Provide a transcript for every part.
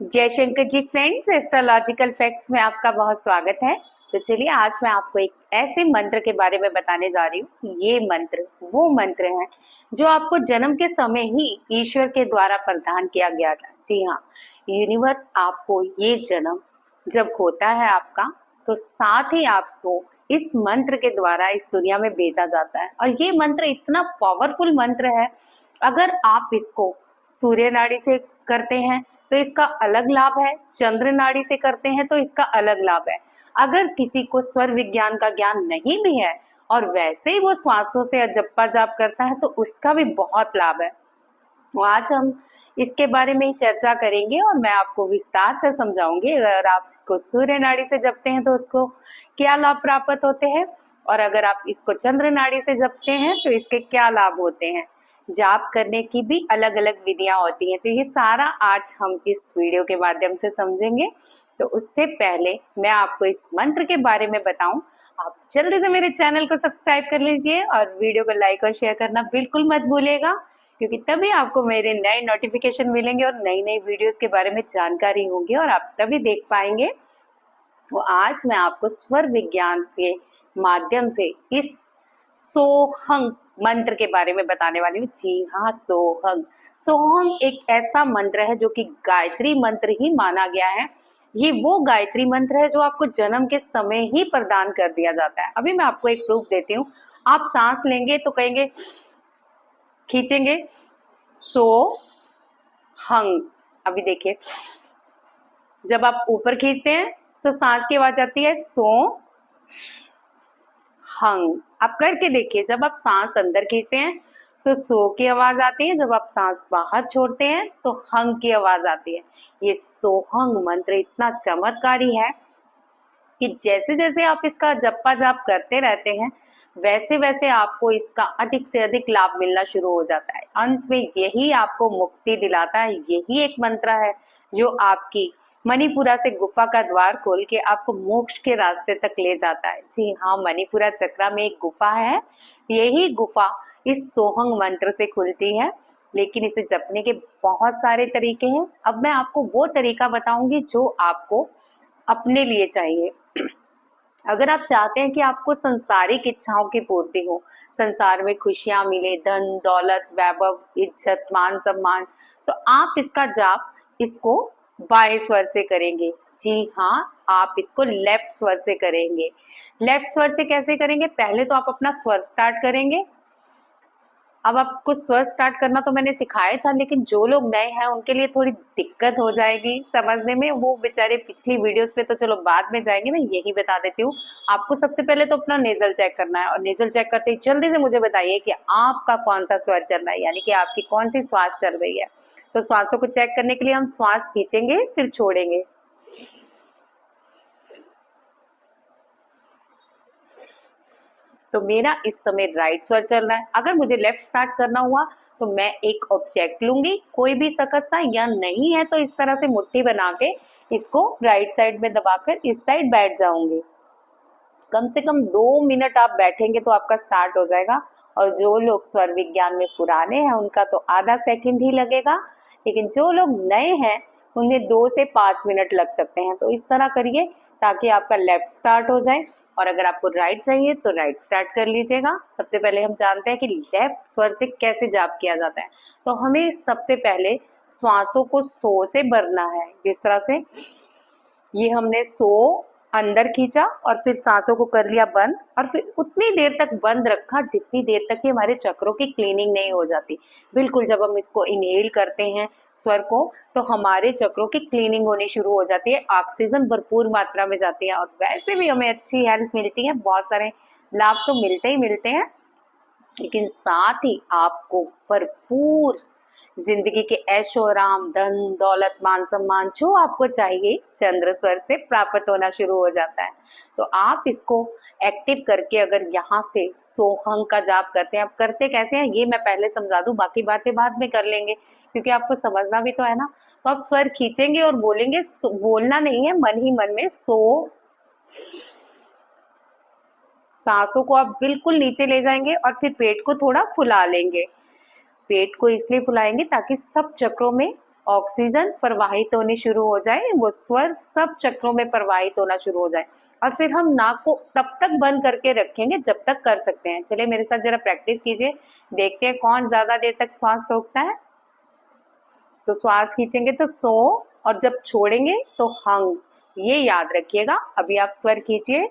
जय Shankar ji friends, astrological facts में आपका बहुत स्वागत है। तो चलिए आज मैं आपको एक ऐसे मंत्र के बारे में बताने जा रही हूँ। ये मंत्र वो मंत्र है जो आपको जन्म के समय ही ईश्वर के द्वारा प्रदान किया गया था। जी हाँ, यूनिवर्स आपको ये जन्म जब होता है आपका, तो साथ ही आपको इस मंत्र के द्वारा इस दुनिया में भेजा जाता है। और ये मंत्र इतना पावरफुल मंत्र है, अगर आप इसको सूर्य नाड़ी से करते हैं तो इसका अलग लाभ है, चंद्र नाड़ी से करते हैं तो इसका अलग लाभ है। अगर किसी को स्वर विज्ञान का ज्ञान नहीं भी है और वैसे ही वो श्वासों से जप्पा जाप करता है तो उसका भी बहुत लाभ है। तो आज हम इसके बारे में ही चर्चा करेंगे और मैं आपको विस्तार से समझाऊंगी। अगर आप इसको सूर्य नाड़ी से जपते हैं तो उसको क्या लाभ प्राप्त होते हैं, और अगर आप इसको चंद्र नाड़ी से जपते हैं तो इसके क्या लाभ होते हैं। जाप करने की भी अलग अलग विधियां होती हैं, तो ये सारा आज हम इस वीडियो के माध्यम से समझेंगे। तो उससे पहले मैं आपको इस मंत्र के बारे में बताऊं, आप जल्दी से मेरे चैनल को सब्सक्राइब कर लीजिए और वीडियो को लाइक और शेयर करना बिल्कुल मत भूलिएगा, क्योंकि तभी आपको मेरे नए नोटिफिकेशन मिलेंगे और नई नई वीडियोस के बारे में जानकारी होगी और आप तभी देख पाएंगे। तो आज मैं आपको स्वर विज्ञान के माध्यम से इस सोहंग मंत्र के बारे में बताने वाली हूँ। जी हाँ, सोहंग। सोहंग एक ऐसा मंत्र है जो कि गायत्री मंत्र ही माना गया है। ये वो गायत्री मंत्र है जो आपको जन्म के समय ही प्रदान कर दिया जाता है। अभी मैं आपको एक प्रूफ देती हूँ। आप सांस लेंगे तो कहेंगे, खींचेंगे सो हंग। अभी देखिए, जब आप ऊपर खींचते हैं तो सांस की आवाज आती है सो हंग। आप करके देखिए, जब आप सांस अंदर खींचते हैं तो सो की आवाज आती है, जब आप सांस बाहर छोड़ते हैं तो हंग की आवाज आती है। ये सोहंग मंत्र इतना चमत्कारी है कि जैसे जैसे आप इसका जप्पा जाप करते रहते हैं वैसे वैसे आपको इसका अधिक से अधिक लाभ मिलना शुरू हो जाता है। अंत में यही आपको मुक्ति दिलाता है। यही एक मंत्र है जो आपकी मणिपुरा से गुफा का द्वार खोल के आपको मोक्ष के रास्ते तक ले जाता है। जी हाँ, मणिपुरा चक्रा में एक गुफा है। यही गुफा इस सोहंग मंत्र से खुलती है, लेकिन इसे जपने के बहुत सारे तरीके हैं। अब मैं आपको वो तरीका बताऊंगी जो आपको अपने लिए चाहिए। अगर आप चाहते हैं कि आपको संसारिक इच्छाओं की पूर्ति हो, संसार में खुशियां मिले, धन दौलत वैभव इज्जत मान सम्मान, तो आप इसका जाप इसको बाएं स्वर से करेंगे। जी हाँ, आप इसको लेफ्ट स्वर से करेंगे। लेफ्ट स्वर से कैसे करेंगे? पहले तो आप अपना स्वर स्टार्ट करेंगे। अब आपको स्वर स्टार्ट करना तो मैंने सिखाया था, लेकिन जो लोग नए हैं उनके लिए थोड़ी दिक्कत हो जाएगी समझने में। वो बेचारे पिछली वीडियोस पे तो चलो बाद में जाएंगे, मैं यही बता देती हूँ। आपको सबसे पहले तो अपना नेजल चेक करना है, और नेजल चेक करते ही जल्दी से मुझे बताइए कि आपका कौन सा स्वर चल रहा है, यानी कि आपकी कौन सी श्वास चल रही है। तो श्वासों को चेक करने के लिए हम श्वास खींचेंगे फिर छोड़ेंगे। तो मेरा इस समय राइट स्वर चल रहा है। अगर मुझे लेफ्ट स्टार्ट करना हुआ तो मैं एक ऑब्जेक्ट लूंगी, कोई भी सख्त सा, या नहीं है तो इस तरह से मुट्ठी बना के इसको राइट साइड में दबाकर इस साइड बैठ जाऊंगी। कम से कम 2 मिनट आप बैठेंगे तो आपका स्टार्ट हो जाएगा। और जो लोग स्वर विज्ञान में पुराने हैं उनका तो आधा सेकंड ही लगेगा, लेकिन जो लोग नए हैं उन्हें 2 से 5 मिनट लग सकते हैं। तो इस तरह करिए ताकि आपका लेफ्ट स्टार्ट हो जाए, और अगर आपको राइट चाहिए तो राइट स्टार्ट कर लीजिएगा। सबसे पहले हम जानते हैं कि लेफ्ट स्वर से कैसे जाप किया जाता है। तो हमें सबसे पहले श्वासों को सो से भरना है। जिस तरह से ये हमने सो अंदर खींचा और फिर सांसों को कर लिया बंद, और फिर उतनी देर तक बंद रखा जितनी देर तक कि हमारे चक्रों की क्लीनिंग नहीं हो जाती। बिल्कुल जब हम इसको इनहेल करते हैं स्वर को, तो हमारे चक्रों की क्लीनिंग होनी शुरू हो जाती है, ऑक्सीजन भरपूर मात्रा में जाती है, और वैसे भी हमें अच्छी हेल्थ मिलती है। बहुत सारे लाभ तो मिलते ही मिलते हैं, लेकिन साथ ही आपको भरपूर जिंदगी के ऐशो आराम, धन दौलत मान सम्मान जो आपको चाहिए चंद्र स्वर से प्राप्त होना शुरू हो जाता है। तो आप इसको एक्टिव करके अगर यहाँ से सोहंग का जाप करते हैं, आप करते कैसे हैं ये मैं पहले समझा दूं, बाकी बातें बाद में कर लेंगे क्योंकि आपको समझना भी तो है ना। तो आप स्वर खींचेंगे और बोलेंगे, बोलना नहीं है, मन ही मन में सो। सांसों को आप बिल्कुल नीचे ले जाएंगे और फिर पेट को थोड़ा फुला लेंगे। पेट को इसलिए फुलाएंगे ताकि सब चक्रों में ऑक्सीजन प्रवाहित होनी शुरू हो जाए, वो स्वर सब चक्रों में प्रवाहित होना शुरू हो जाए। और फिर हम नाक को तब तक बंद करके रखेंगे जब तक कर सकते हैं। चलिए मेरे साथ जरा प्रैक्टिस कीजिए, देखते हैं कौन ज्यादा देर तक श्वास रोकता है। तो श्वास खींचेंगे तो सो, और जब छोड़ेंगे तो हंग। ये याद रखिएगा। अभी आप स्वर खींचिए।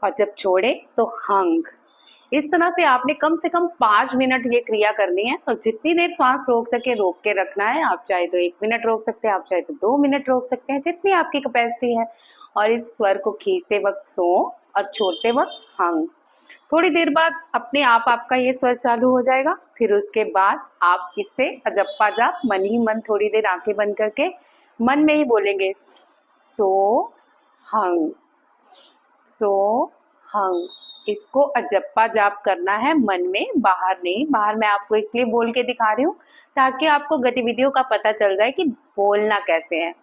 और जब छोड़े तो हंग। इस तरह से आपने कम से कम 5 मिनट ये क्रिया करनी है। और जितनी देर श्वास रोक सके रोक के रखना है। आप चाहे तो 1 मिनट रोक सकते हैं, आप चाहे तो 2 मिनट रोक सकते हैं, जितनी आपकी कैपेसिटी है। और इस स्वर को खींचते वक्त सो और छोड़ते वक्त हंग। थोड़ी देर बाद अपने आप आपका ये स्वर चालू हो जाएगा। फिर उसके बाद आप इससे अजप्पा जाप मन ही मन थोड़ी देर आंखें बंद करके मन में ही बोलेंगे, सो हंग, सो हंग। इसको अजप्पा जाप करना है मन में, बाहर नहीं। बाहर मैं आपको इसलिए बोल के दिखा रही हूँ ताकि आपको गतिविधियों का पता चल जाए कि बोलना कैसे है।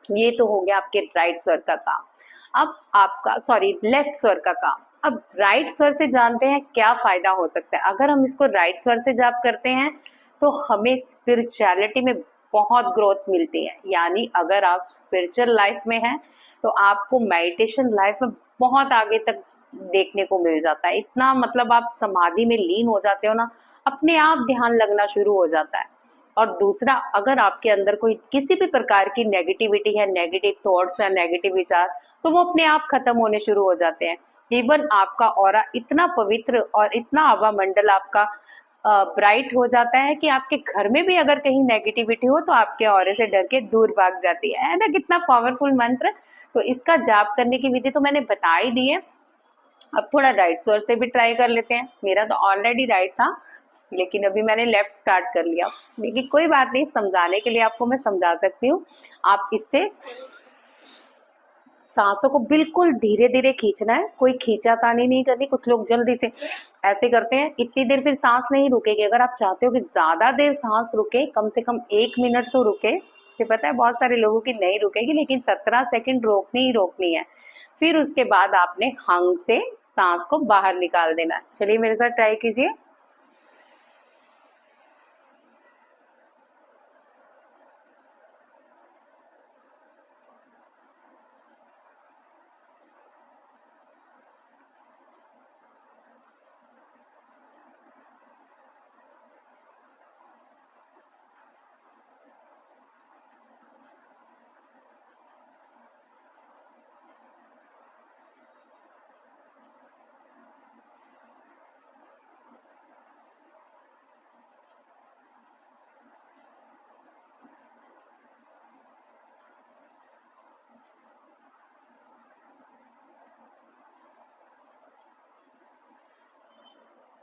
ये तो हो गया आपके राइट स्वर का काम। अब आपका लेफ्ट स्वर का काम। अब राइट स्वर से जानते हैं क्या फायदा हो सकता है। अगर हम इसको राइट स्वर से जाप करते हैं तो हमें स्पिरिचुअलिटी में बहुत ग्रोथ मिलती है। यानी अगर आप स्पिरिचुअल लाइफ में हैं तो आपको मेडिटेशन लाइफ में बहुत आगे तक देखने को मिल जाता है। इतना मतलब आप समाधि में लीन हो जाते हो ना, अपने आप ध्यान लगना शुरू हो जाता है। और दूसरा, अगर आपके अंदर कोई किसी भी प्रकार की नेगेटिविटी है, नेगेटिव थॉट्स या नेगेटिव विचार, तो वो अपने आप खत्म होने शुरू हो जाते हैं। इवन आपका ऑरा इतना पवित्र और इतना हवा मंडल आपका ब्राइट हो जाता है कि आपके घर में भी अगर कहीं नेगेटिविटी हो तो आपके ऑरे से डर के दूर भाग जाती है ना। कितना पावरफुल मंत्र। तो इसका जाप करने की विधि तो मैंने बता ही दी है। अब थोड़ा राइट स्वर से भी ट्राई कर लेते हैं। मेरा तो ऑलरेडी राइट था, लेकिन अभी मैंने लेफ्ट स्टार्ट कर लिया। लेकिन कोई बात नहीं, समझाने के लिए आपको मैं समझा सकती हूँ। आप इससे सांसों को बिल्कुल धीरे धीरे खींचना है, कोई खींचातानी नहीं करनी। कुछ लोग जल्दी से ऐसे करते हैं, इतनी देर फिर सांस नहीं रुकेगी। अगर आप चाहते हो कि ज्यादा देर सांस रुके, कम से कम 1 मिनट तो रुके। मुझे पता है बहुत सारे लोगों की नहीं रुकेगी, लेकिन 17 सेकंड रोकनी ही रोकनी है। फिर उसके बाद आपने हंग से सांस को बाहर निकाल देना है। चलिए मेरे साथ ट्राई कीजिए।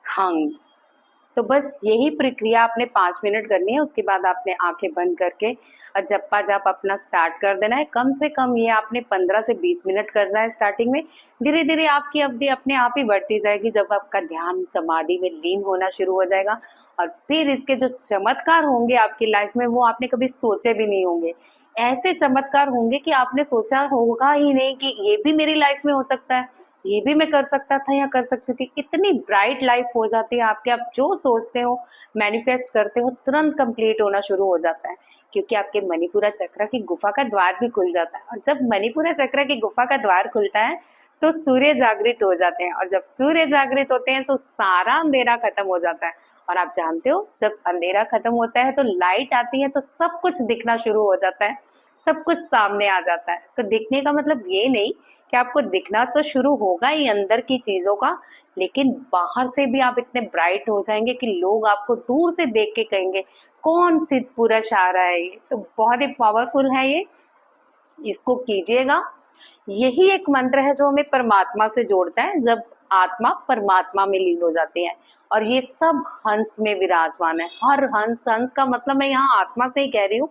हंग। तो बस यही प्रक्रिया आपने 5 मिनट करनी है। उसके बाद आपने आंखें बंद करके जप्पा जाप अपना स्टार्ट कर देना है। कम से कम ये आपने 15 से 20 मिनट करना है स्टार्टिंग में। धीरे धीरे आपकी अवधि अपने आप ही बढ़ती जाएगी जब आपका ध्यान समाधि में लीन होना शुरू हो जाएगा। और फिर इसके जो चमत्कार होंगे आपकी लाइफ में, वो आपने कभी सोचे भी नहीं होंगे। ऐसे चमत्कार होंगे कि आपने सोचा होगा ही नहीं कि ये भी मेरी लाइफ में हो सकता है, ये भी मैं कर सकता था या कर सकती थी। इतनी ब्राइट लाइफ हो जाती है आपके। आप जो सोचते हो, मैनिफेस्ट करते हो, तुरंत कंप्लीट होना शुरू हो जाता है। क्योंकि आपके मणिपुरा चक्र की गुफा का द्वार भी खुल जाता है। और जब मणिपुरा चक्र की गुफा का द्वार खुलता है तो सूर्य जागृत हो जाते हैं। और जब सूर्य जागृत होते हैं तो सारा अंधेरा खत्म हो जाता है। और आप जानते हो, जब अंधेरा खत्म होता है तो लाइट आती है, तो सब कुछ दिखना शुरू हो जाता है, सब कुछ सामने आ जाता है। तो दिखने का मतलब ये नहीं कि आपको दिखना तो शुरू होगा ही अंदर की चीजों का, लेकिन बाहर से भी आप इतने ब्राइट हो जाएंगे कि लोग आपको दूर से देख के कहेंगे कौन सिद्ध पुरुष आ रहा है। ये तो बहुत ही पावरफुल है। ये इसको कीजिएगा। यही एक मंत्र है जो हमें परमात्मा से जोड़ता है। जब आत्मा परमात्मा में लीन हो जाती है। और ये सब हंस में विराजमान है। हर हंस, हंस का मतलब मैं यहाँ आत्मा से ही कह रही हूँ,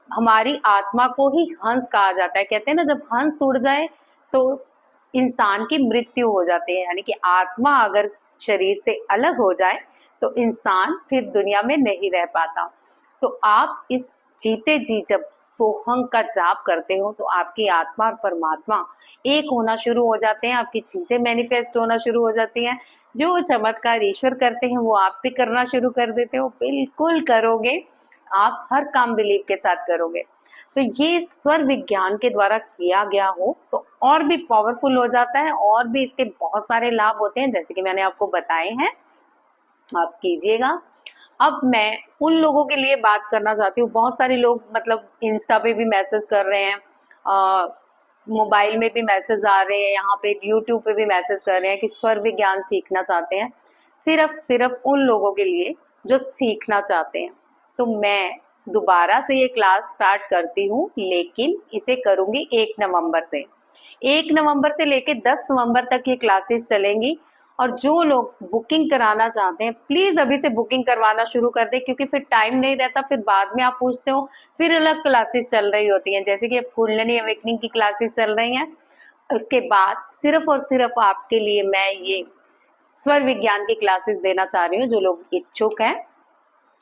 हमारी आत्मा को ही हंस कहा जाता है। कहते हैं ना, जब हंस उड़ जाए तो इंसान की मृत्यु हो जाती है, यानी कि आत्मा अगर शरीर से अलग हो जाए तो इंसान फिर दुनिया में नहीं रह पाता। तो आप इस जीते जी जब सोहंग का जाप करते हो तो आपकी आत्मा और परमात्मा एक होना शुरू हो जाते हैं, आपकी चीजें मैनिफेस्ट होना शुरू हो जाती हैं। जो चमत्कार ईश्वर करते हैं वो आप भी करना शुरू कर देते हो। बिल्कुल करोगे, आप हर काम बिलीव के साथ करोगे। तो ये स्वर विज्ञान के द्वारा किया गया हो तो और भी पावरफुल हो जाता है, और भी इसके बहुत सारे लाभ होते हैं जैसे कि मैंने आपको बताए हैं, आप कीजिएगा। अब मैं उन लोगों के लिए बात करना चाहती हूँ, बहुत सारे लोग मतलब इंस्टा पे भी मैसेज कर रहे हैं, मोबाइल में भी मैसेज आ रहे हैं, यहाँ पे यूट्यूब पे भी मैसेज कर रहे हैं कि स्वर विज्ञान सीखना चाहते हैं। सिर्फ उन लोगों के लिए जो सीखना चाहते हैं। तो मैं दोबारा से ये क्लास स्टार्ट करती हूँ, लेकिन इसे करूँगी 1 नवंबर से। 1 नवंबर से लेके 10 नवंबर तक ये क्लासेस चलेंगी। और जो लोग बुकिंग कराना चाहते हैं प्लीज अभी से बुकिंग करवाना शुरू कर दें, क्योंकि फिर टाइम नहीं रहता, फिर बाद में आप पूछते हो, फिर अलग क्लासेस चल रही होती हैं, जैसे कि अब कुंडलिनी अवेकनिंग की क्लासेस चल रही हैं। उसके बाद सिर्फ और सिर्फ आपके लिए मैं ये स्वर विज्ञान की क्लासेस देना चाह रही हूँ, जो लोग इच्छुक हैं।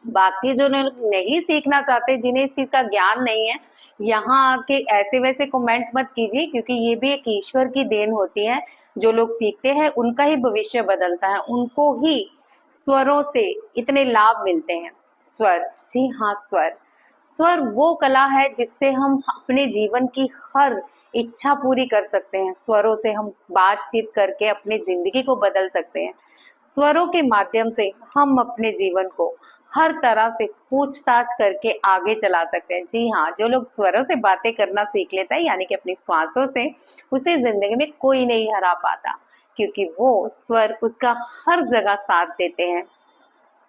बाकी जो लोग नहीं सीखना चाहते, जिन्हें इस चीज का ज्ञान नहीं है, यहाँ आके ऐसे वैसे कमेंट मत कीजिए, क्योंकि ये भी एक ईश्वर की देन होती है। जो लोग सीखते हैं उनका ही भविष्य बदलता है, उनको ही स्वरों से इतने लाभ मिलते हैं। स्वर, जी हाँ, स्वर। स्वर वो कला है जिससे हम अपने जीवन की हर इच्छा पूरी कर सकते हैं। स्वरों से हम बातचीत करके अपनी जिंदगी को बदल सकते हैं। स्वरों के माध्यम से हम अपने जीवन को हर तरह से पूछताछ करके आगे चला सकते हैं। जी हाँ, जो लोग स्वरों से बातें करना सीख लेता है, यानी कि अपनी श्वासों से, उसे जिंदगी में कोई नहीं हरा पाता, क्योंकि वो स्वर उसका हर जगह साथ देते हैं।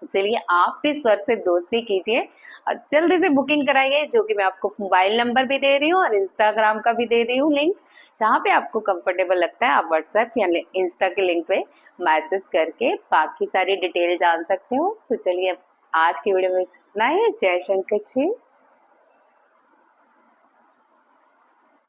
चलिए आप भी स्वर से दोस्ती कीजिए और जल्दी से बुकिंग कराइए, जो कि मैं आपको मोबाइल नंबर भी दे रही हूँ और इंस्टाग्राम का भी दे रही हूँ लिंक। जहाँ पे आपको कंफर्टेबल लगता है आप व्हाट्सएप या इंस्टा के लिंक पे मैसेज करके बाकी सारी डिटेल जान सकते हो। तो चलिए आज की वीडियो में इतना ही। जय शंकर जी।